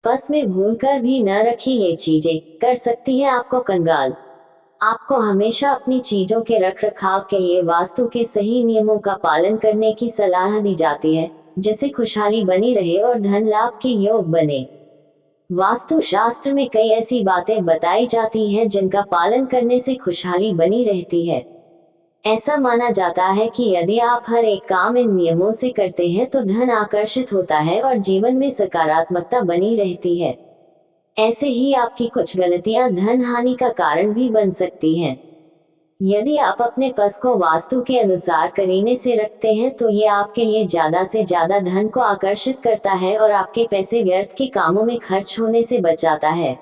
Purse में भूलकर भी न रखी ये चीजें कर सकती है आपको कंगाल। आपको हमेशा अपनी चीजों के रखरखाव के लिए वास्तु के सही नियमों का पालन करने की सलाह दी जाती है, जिससे खुशहाली बनी रहे और धन लाभ के योग बने। वास्तु शास्त्र में कई ऐसी बातें बताई जाती हैं जिनका पालन करने से खुशहाली बनी रहती है। ऐसा माना जाता है कि यदि आप हर एक काम इन नियमों से करते हैं तो धन आकर्षित होता है और जीवन में सकारात्मकता बनी रहती है। ऐसे ही आपकी कुछ गलतियां धन हानि का कारण भी बन सकती हैं। यदि आप अपने पर्स को वास्तु के अनुसार करीने से रखते हैं तो ये आपके लिए ज्यादा से ज्यादा धन को आकर्षित करता है और आपके पैसे व्यर्थ के कामों में खर्च होने से बचाता है।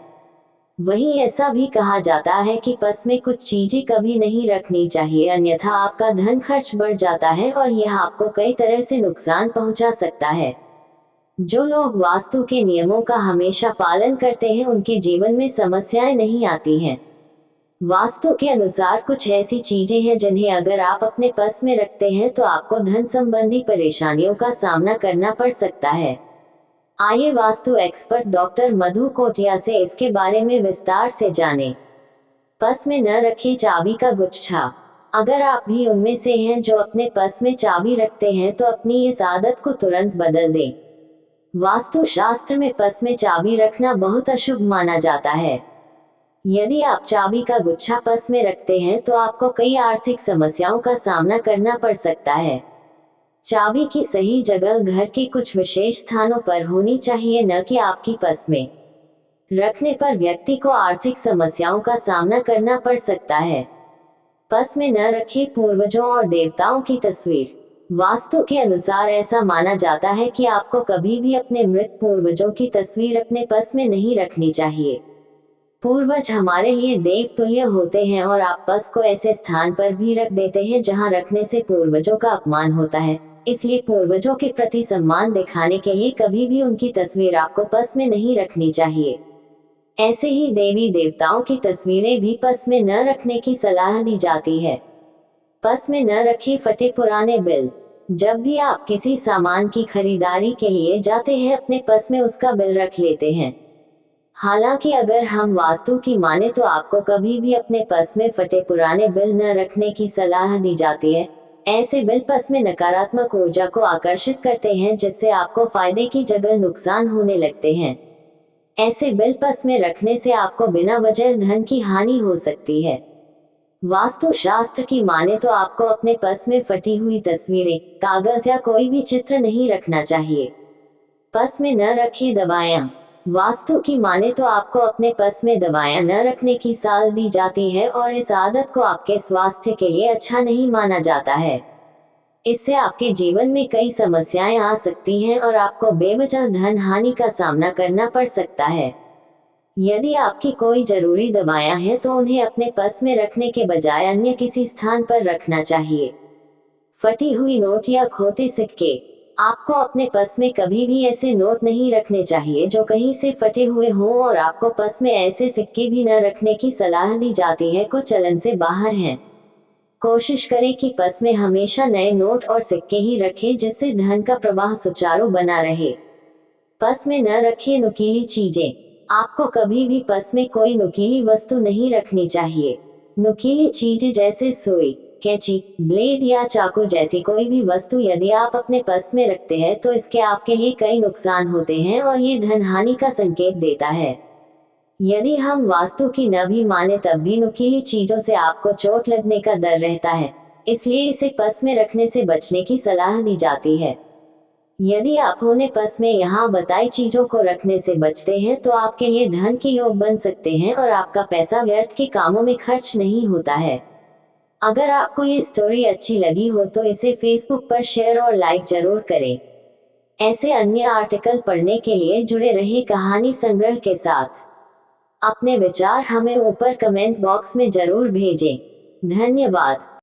वहीं ऐसा भी कहा जाता है कि पर्स में कुछ चीजें कभी नहीं रखनी चाहिए, अन्यथा आपका धन खर्च बढ़ जाता है और यह आपको कई तरह से नुकसान पहुंचा सकता है। जो लोग वास्तु के नियमों का हमेशा पालन करते हैं उनके जीवन में समस्याएं नहीं आती हैं। वास्तु के अनुसार कुछ ऐसी चीजें हैं जिन्हें अगर आप अपने पर्स में रखते हैं तो आपको धन संबंधी परेशानियों का सामना करना पड़ सकता है। आइए वास्तु एक्सपर्ट डॉक्टर मधु कोटिया से इसके बारे में विस्तार से जानें। पर्स में न रखें चाबी का गुच्छा। अगर आप भी उनमें से हैं जो अपने पर्स में चाबी रखते हैं तो अपनी इस आदत को तुरंत बदल दें। वास्तु शास्त्र में पर्स में चाबी रखना बहुत अशुभ माना जाता है। यदि आप चाबी का गुच्छा पर्स में रखते हैं तो आपको कई आर्थिक समस्याओं का सामना करना पड़ सकता है। चाबी की सही जगह घर के कुछ विशेष स्थानों पर होनी चाहिए, न कि आपकी पर्स में। रखने पर व्यक्ति को आर्थिक समस्याओं का सामना करना पड़ सकता है। पर्स में न रखें पूर्वजों और देवताओं की तस्वीर। वास्तु के अनुसार ऐसा माना जाता है कि आपको कभी भी अपने मृत पूर्वजों की तस्वीर अपने पर्स में नहीं रखनी चाहिए। पूर्वज हमारे लिए देव तुल्य होते हैं और आप पर्स को ऐसे स्थान पर भी रख देते हैं जहां रखने से पूर्वजों का अपमान होता है। इसलिए पूर्वजों के प्रति सम्मान दिखाने के लिए कभी भी उनकी तस्वीर आपको पर्स में नहीं रखनी चाहिए। ऐसे ही देवी देवताओं की तस्वीरें भी पर्स में न रखने की सलाह दी जाती है। पर्स में न रखें फटे पुराने बिल। जब भी आप किसी सामान की खरीदारी के लिए जाते हैं अपने पर्स में उसका बिल रख लेते हैं। हालांकि अगर हम वास्तु की माने तो आपको कभी भी अपने पर्स में फटे पुराने बिल न रखने की सलाह दी जाती है। ऐसे बिल पर्स में नकारात्मक ऊर्जा को आकर्षित करते हैं जिससे आपको फायदे की जगह नुकसान होने लगते हैं। ऐसे बिल पर्स में रखने से आपको बिना वजह धन की हानि हो सकती है। वास्तु शास्त्र की माने तो आपको अपने पर्स में फटी हुई तस्वीरें, कागज या कोई भी चित्र नहीं रखना चाहिए। पर्स में न रखें दवाएं। वास्तु की माने तो आपको अपने पर्स में दवाएं न रखने की सलाह दी जाती है और इस आदत को आपके स्वास्थ्य के लिए अच्छा नहीं माना जाता है। इससे आपके जीवन में कई समस्याएं आ सकती हैं और आपको बेवजह धन हानि का सामना करना पड़ सकता है। यदि आपकी कोई जरूरी दवाएं हैं तो उन्हें अपने पर्स में रखने के बजाय अन्य किसी स्थान पर रखना चाहिए। फटी हुई नोट या खोटे सिक्के। आपको अपने पर्स में कभी भी ऐसे नोट नहीं रखने चाहिए जो कहीं से फटे हुए हों और आपको पर्स में ऐसे सिक्के भी न रखने की सलाह दी जाती है जो चलन से बाहर हैं। कोशिश करें कि पर्स में हमेशा नए नोट और सिक्के ही रखें जिससे धन का प्रवाह सुचारू बना रहे। पर्स में न रखें नुकीली चीजें। आपको कभी भी पर्स में कोई नुकीली वस्तु नहीं रखनी चाहिए। नुकीली चीजें जैसे सुई, कैंची, ब्लेड या चाकू जैसी कोई भी वस्तु यदि आप अपने पर्स में रखते हैं तो इसके आपके लिए कई नुकसान होते हैं और ये धन हानि का संकेत देता है। यदि हम वास्तु की न भी माने तब भी नुकीली चीजों से आपको चोट लगने का डर रहता है, इसलिए इसे पर्स में रखने से बचने की सलाह दी जाती है। यदि आप अपने पर्स में यहाँ बताई चीजों को रखने से बचते हैं तो आपके लिए धन के योग बन सकते हैं और आपका पैसा व्यर्थ के कामों में खर्च नहीं होता है। अगर आपको ये स्टोरी अच्छी लगी हो तो इसे फेसबुक पर शेयर और लाइक जरूर करें। ऐसे अन्य आर्टिकल पढ़ने के लिए जुड़े रहिए कहानी संग्रह के साथ। अपने विचार हमें ऊपर कमेंट बॉक्स में जरूर भेजें। धन्यवाद।